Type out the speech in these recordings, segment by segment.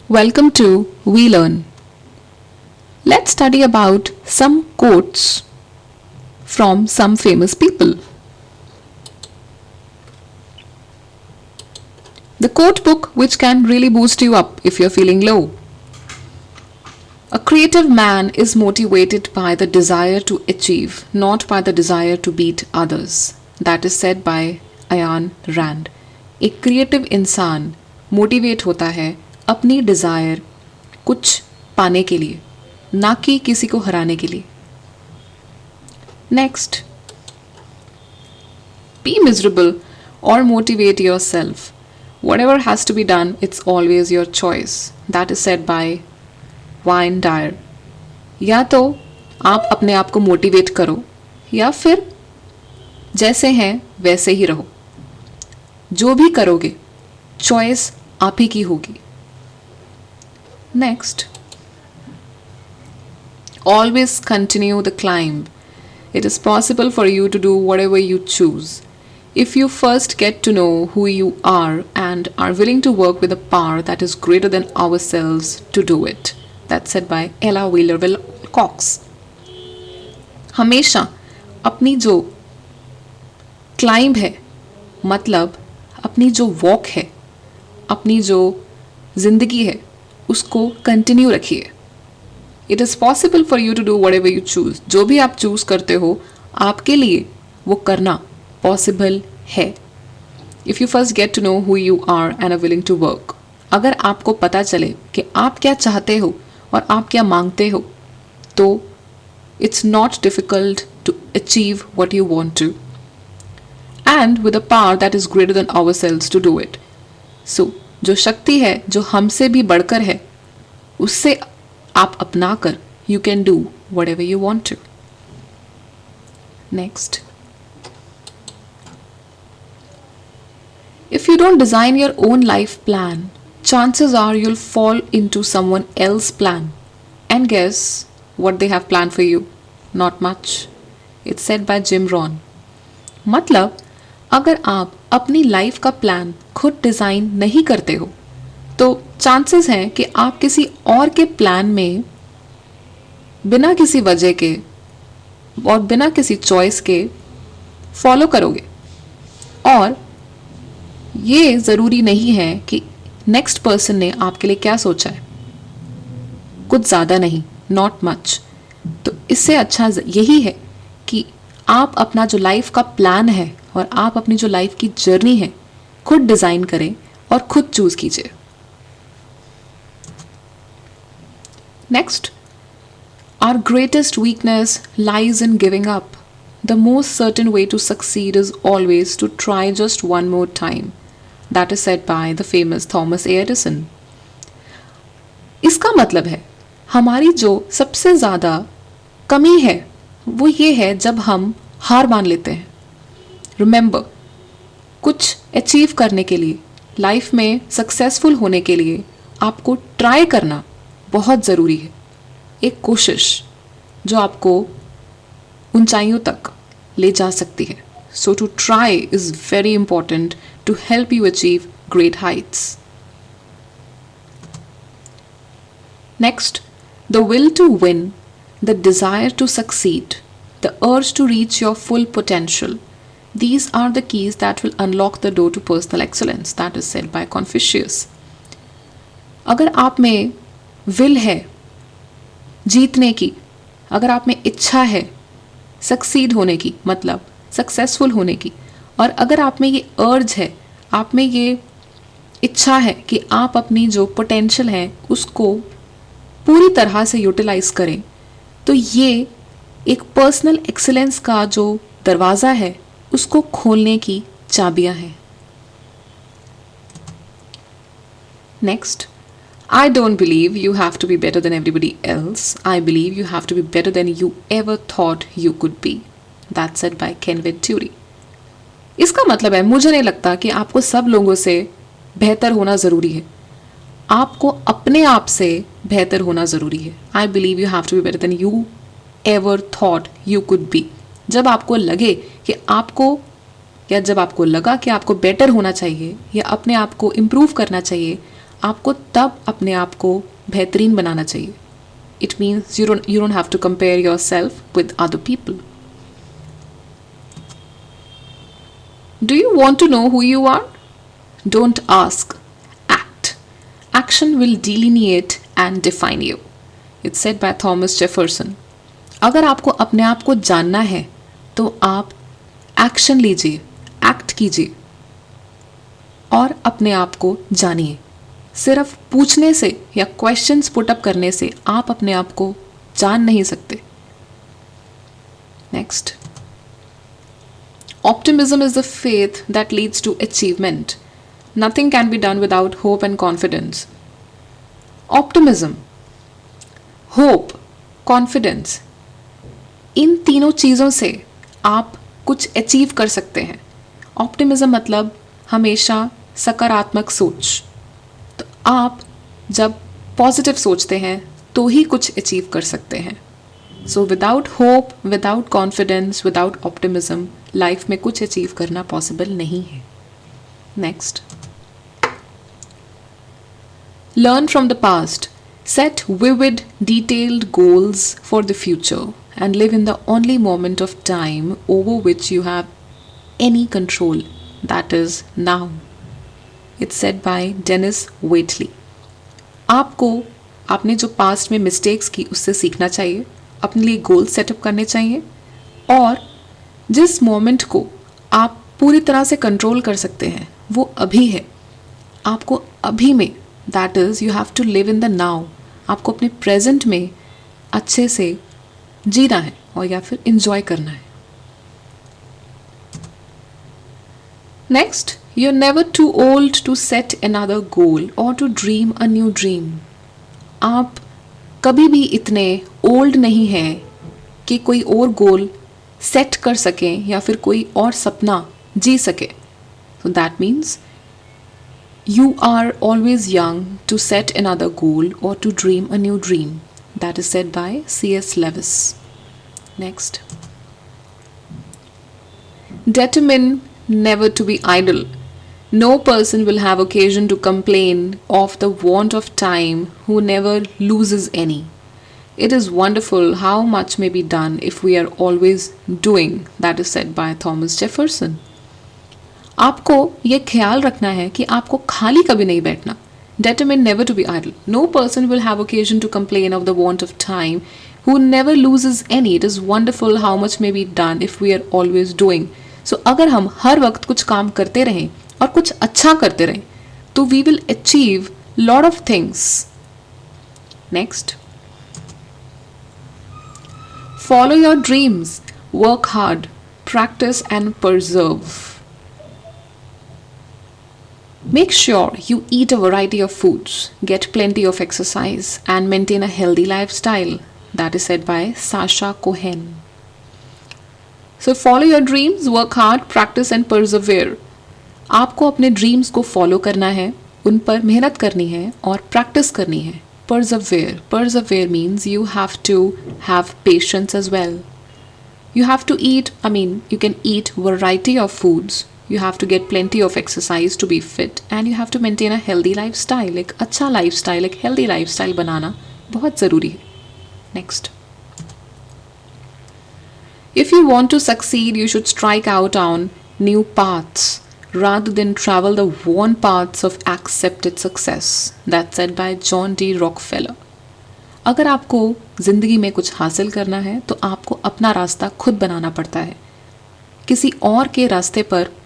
Welcome to We Learn. Let's study about some quotes from some famous people. The quote book which can really boost you up if you're feeling low. A creative man is motivated by the desire to achieve, not by the desire to beat others. That is said by Ayn Rand. एक creative इंसान motivate होता है अपनी desire कुछ पाने के लिए, ना कि किसी को हराने के लिए. नेक्स्ट, बी मिजरेबल और motivate your self. Whatever has to be done, it's always your choice. That is said by Wayne Dyer. या तो आप अपने आप को मोटिवेट करो या फिर जैसे हैं वैसे ही रहो. जो भी करोगे चॉइस आप ही की होगी. Next, always continue the climb. It is possible for you to do whatever you choose if you first get to know who you are and are willing to work with a power that is greater than ourselves to do it. That's said by Ella Wheeler Wilcox. हमेशा अपनी जो climb है, मतलब अपनी जो walk है, अपनी जो जिंदगी है, उसको कंटिन्यू रखिए. It is possible for you to do whatever you choose. जो भी आप चूज करते हो आपके लिए वो करना पॉसिबल है. If you first get to know who you are and are willing to work. अगर आपको पता चले कि आप क्या चाहते हो और आप क्या मांगते हो, तो it's not difficult to achieve what you want to, and with a power that is greater than ourselves to do it. So जो शक्ति है जो हमसे भी बढ़कर है, उससे आप अपना कर you can do whatever you want to. Next, if you don't design your own life plan, chances are you'll fall into someone else's plan. And guess what they have planned for you? Not much. It's said by Jim Rohn. मतलब अगर आप अपनी life का plan खुद design नहीं करते हो, तो चांसेस हैं कि आप किसी और के प्लान में बिना किसी वजह के और बिना किसी चॉइस के फॉलो करोगे. और ये ज़रूरी नहीं है कि नेक्स्ट पर्सन ने आपके लिए क्या सोचा है. कुछ ज़्यादा नहीं, नॉट मच. तो इससे अच्छा यही है कि आप अपना जो लाइफ का प्लान है और आप अपनी जो लाइफ की जर्नी है खुद डिज़ाइन करें और खुद चूज़ कीजिए. Next, our greatest weakness lies in giving up. The most certain way to succeed is always to try just one more time. That is said by the famous Thomas A. Edison. इसका मतलब है हमारी जो सबसे ज़्यादा कमी है वो ये है जब हम हार मान लेते हैं. Remember, कुछ अचीव करने के लिए, लाइफ में सक्सेसफुल होने के लिए आपको ट्राई करना बहुत ज़रूरी है. एक कोशिश जो आपको ऊंचाइयों तक ले जा सकती है. So to try is very important to help you achieve great heights. Next, the will to win, the desire to succeed, the urge to reach your full potential. These are the keys that will unlock the door to personal excellence. That is said by Confucius. अगर आप में will है जीतने की, अगर आप में इच्छा है सक्सीड होने की, मतलब सक्सेसफुल होने की, और अगर आप में ये अर्ज है, आप में ये इच्छा है कि आप अपनी जो पोटेंशियल है उसको पूरी तरह से यूटिलाइज करें, तो ये एक पर्सनल एक्सीलेंस का जो दरवाज़ा है उसको खोलने की चाबियां हैं. Next, I don't believe you have to be better than everybody else. I believe you have to be better than you ever thought you could be. That's said by Ken Venturi. इसका मतलब है मुझे नहीं लगता कि आपको सब लोगों से बेहतर होना ज़रूरी है. आपको अपने आप से बेहतर होना ज़रूरी है. I believe you have to be better than you ever thought you could be. जब आपको लगे कि आपको या जब आपको लगा कि आपको बेटर होना चाहिए या अपने आप को इम्प्रूव करना चाहिए, आपको तब अपने आप को बेहतरीन बनाना चाहिए. It means you don't have to compare yourself with other people. Do you want to know who you are? Don't ask. Act. Action will delineate and define you. It's said by Thomas Jefferson. अगर आपको अपने आप को जानना है तो आप action लीजिए, एक्ट कीजिए और अपने आप को जानिए. सिर्फ पूछने से या क्वेश्चंस पुट अप करने से आप अपने आप को जान नहीं सकते. Next, optimism is the faith that leads to achievement. Nothing can be done without hope and confidence. Optimism, hope, confidence, इन तीनों चीज़ों से आप कुछ अचीव कर सकते हैं. ऑप्टिमिज्म मतलब हमेशा सकारात्मक सोच. तो आप जब पॉजिटिव सोचते हैं तो ही कुछ अचीव कर सकते हैं. So without hope, without confidence, without optimism life में कुछ अचीव करना पॉसिबल नहीं है. Next, learn from the past. Set vivid, detailed goals for the future and live in the only moment of time over which you have any control, that is now. It's said by Dennis Waitley. आपको आपने जो past में mistakes की उससे सीखना चाहिए, अपने लिए गोल सेटअप करने चाहिए और जिस मोमेंट को आप पूरी तरह से कंट्रोल कर सकते हैं वो अभी है. आपको अभी में, that is you have to live in the now. आपको अपने प्रेजेंट में अच्छे से जीना है और या फिर इंजॉय करना है. Next, you are never too old to set another goal or to dream a new dream. आप कभी भी इतने ओल्ड नहीं हैं कि कोई और गोल सेट कर सकें या फिर कोई और सपना जी सके. So that means you are always young to set another goal or to dream a new dream. That is said by C.S. Lewis. Next, determine never to be idle. No person will have occasion to complain of the want of time who never loses any. It is wonderful how much may be done if we are always doing. That is said by Thomas Jefferson. आपको ये ख्याल रखना है कि आपको खाली कभी नहीं बैठना. Determine never to be idle. No person will have occasion to complain of the want of time who never loses any. It is wonderful how much may be done if we are always doing. So अगर हम हर वक्त कुछ काम करते रहें और कुछ अच्छा करते रहें तो we will achieve lot of things. Next, follow your dreams, work hard, practice and persevere. Make sure you eat a variety of foods, get plenty of exercise, and maintain a healthy lifestyle. That is said by Sasha Cohen. So follow your dreams, work hard, practice and persevere. आपको अपने dreams को follow करना है, उन पर मेहनत करनी है और प्रैक्टिस करनी है. Persevere. Persevere means you have to have patience as well. You have to eat, you can eat variety of foods. You have to get plenty of exercise to be fit and you have to maintain a healthy lifestyle. एक अच्छा lifestyle, एक healthy lifestyle बनाना बहुत ज़रूरी है. Next, if you want to succeed, you should strike out on new paths rather than travel the worn paths of accepted success. That's said by John D. Rockefeller. अगर आपको ज़िंदगी में कुछ हासिल करना है तो आपको अपना रास्ता खुद बनाना पड़ता है. किसी और के रास्ते पर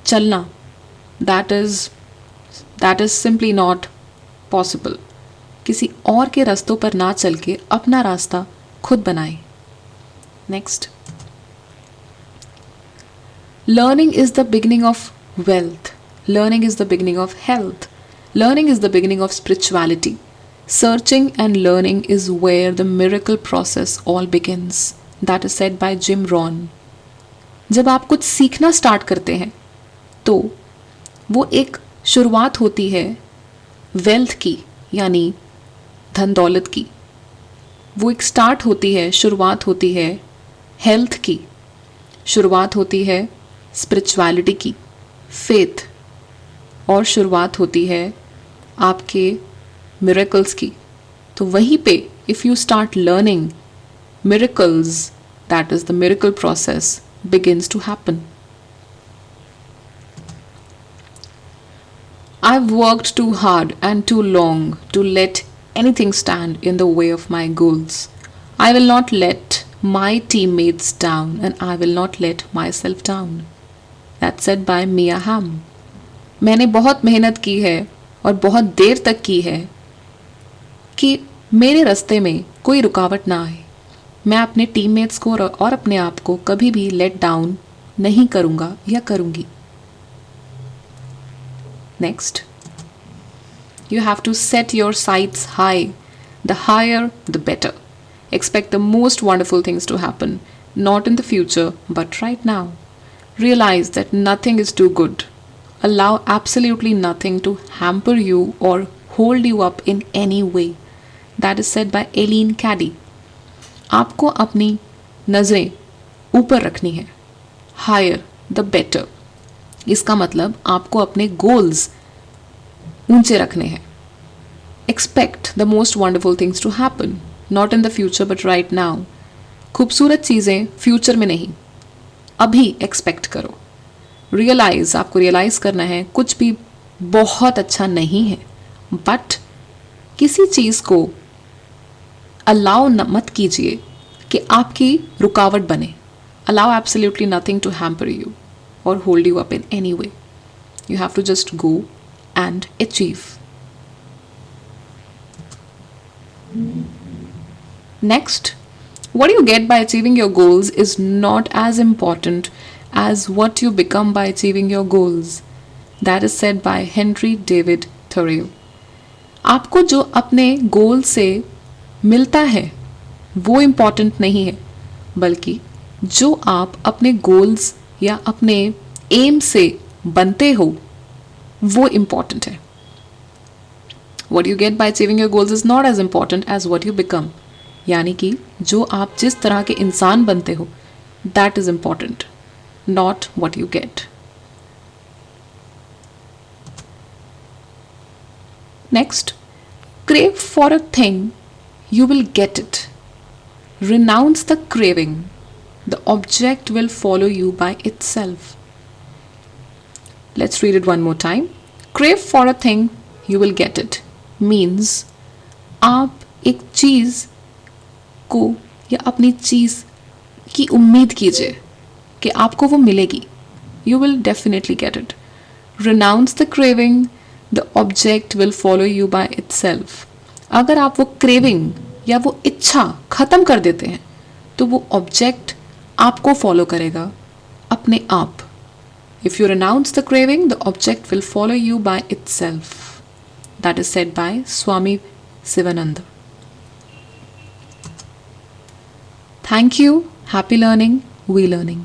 चलना that is simply not possible. किसी और के रास्तों पर ना चल के अपना रास्ता खुद बनाएं. Next, learning is the beginning of wealth. Learning is the beginning of health. Learning is the beginning of spirituality. Searching and learning is where the miracle process all begins. That is said by Jim Rohn. जब आप कुछ सीखना start करते हैं तो वो एक शुरुआत होती है वेल्थ की, यानी धन दौलत की. वो एक स्टार्ट होती है, शुरुआत होती है हेल्थ की, शुरुआत होती है स्पिरिचुअलिटी की, फेथ, और शुरुआत होती है आपके मिरेकल्स की। तो वहीं पे if you start learning miracles, that is the miracle process begins to happen. I've worked too hard and too long to let anything stand in the way of my goals. I will not let my teammates down and I will not let myself down. That's said by Mia Hamm. मैंने बहुत मेहनत की है और बहुत देर तक की है कि मेरे रास्ते में कोई रुकावट ना आए। मैं अपने टीममेट्स को और अपने आप को कभी भी लेट डाउन नहीं करूंगा या करूंगी। Next, you have to set your sights high, the higher the better. Expect the most wonderful things to happen, not in the future but right now. Realise that nothing is too good. Allow absolutely nothing to hamper you or hold you up in any way. That is said by Eileen Cady. आपको अपनी नज़रें ऊपर रखनी है, higher the better. इसका मतलब आपको अपने गोल्स ऊंचे रखने हैं। Expect the most wonderful things to happen, not in the future but right now. खूबसूरत चीज़ें फ्यूचर में नहीं, अभी एक्सपेक्ट करो। रियलाइज, आपको रियलाइज करना है कुछ भी बहुत अच्छा नहीं है, बट किसी चीज़ को अलाउ मत कीजिए कि आपकी रुकावट बने। Allow absolutely nothing to hamper you or hold you up in any way. You have to just go and achieve. Next, what you get by achieving your goals is not as important as what you become by achieving your goals. That is said by Henry David Thoreau. आपको जो अपने गोल से मिलता है वो important नहीं है, बल्कि जो आप अपने गोल्स या अपने एम से बनते हो वो इम्पॉर्टेंट है। What you get by achieving your goals is not as important as what you become. यानी कि जो आप जिस तरह के इंसान बनते हो that is important, not what you get. Next, crave for a thing, you will get it. Renounce the craving, the object will follow you by itself. Let's read it one more time. Crave for a thing, you will get it means आप एक चीज़ को या अपनी चीज़ की उम्मीद कीजिए कि आपको वो मिलेगी। You will definitely get it. Renounce the craving, the object will follow you by itself. अगर आप वो क्रेविंग या वो इच्छा ख़त्म कर देते हैं तो वो ऑब्जेक्ट आपको फॉलो करेगा अपने आप। If you renounce the craving, the object will follow you by itself. That is said by Swami Sivananda. Thank you. Happy learning. We learning.